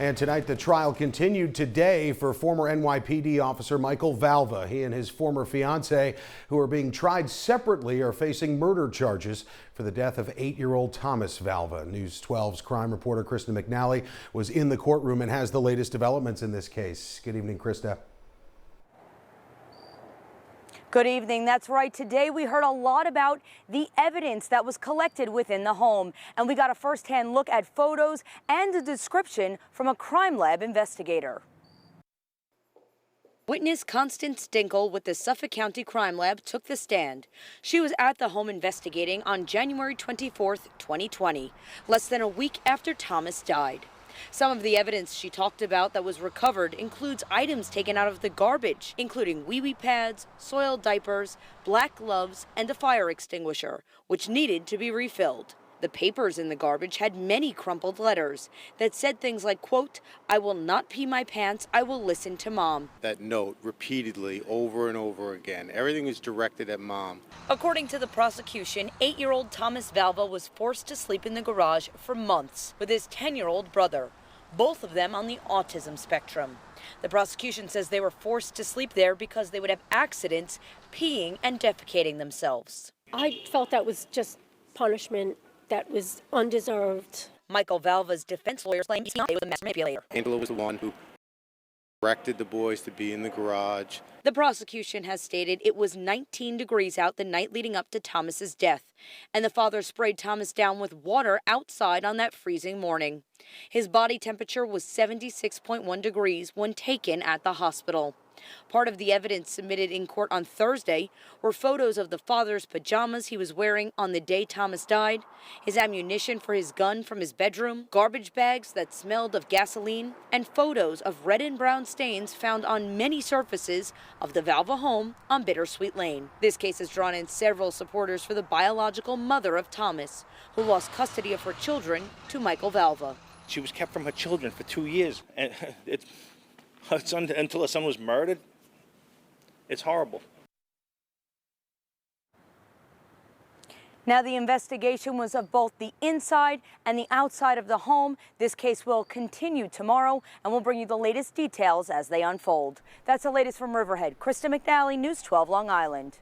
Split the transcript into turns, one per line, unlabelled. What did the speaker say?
And tonight, the trial continued today for former NYPD officer Michael Valva. He and his former fiance, who are being tried separately, are facing murder charges for the death of 8-year-old Thomas Valva. News 12's crime reporter Krista McNally was in the courtroom and has the latest developments in this case. Good evening, Krista.
Good evening. That's right. Today we heard a lot about the evidence that was collected within the home, and we got a first-hand look at photos and a description from a crime lab investigator. Witness Constance Dinkel with the Suffolk County Crime Lab took the stand. She was at the home investigating on January 24th, 2020, less than a week after Thomas died. Some of the evidence she talked about that was recovered includes items taken out of the garbage, including wee-wee pads, soiled diapers, black gloves, and a fire extinguisher, which needed to be refilled. The papers in the garbage had many crumpled letters that said things like, quote, "I will not pee my pants, I will listen to Mom."
That note repeatedly over and over again. Everything was directed at Mom.
According to the prosecution, 8-year-old Thomas Valva was forced to sleep in the garage for months with his 10-year-old brother, both of them on the autism spectrum. The prosecution says they were forced to sleep there because they would have accidents peeing and defecating themselves.
I felt that was just punishment that was undeserved.
Michael Valva's defense lawyer claimed he was a master manipulator.
Angela was the one who directed the boys to be in the garage.
The prosecution has stated it was 19 degrees out the night leading up to Thomas's death, and the father sprayed Thomas down with water outside on that freezing morning. His body temperature was 76.1 degrees when taken at the hospital. Part of the evidence submitted in court on Thursday were photos of the father's pajamas he was wearing on the day Thomas died, his ammunition for his gun from his bedroom, garbage bags that smelled of gasoline, and photos of red and brown stains found on many surfaces of the Valva home on Bittersweet Lane. This case has drawn in several supporters for the biological mother of Thomas, who lost custody of her children to Michael Valva.
She was kept from her children for 2 years, and until her son was murdered. It's horrible.
Now, the investigation was of both the inside and the outside of the home. This case will continue tomorrow, and we'll bring you the latest details as they unfold. That's the latest from Riverhead. Krista McNally, News 12 Long Island.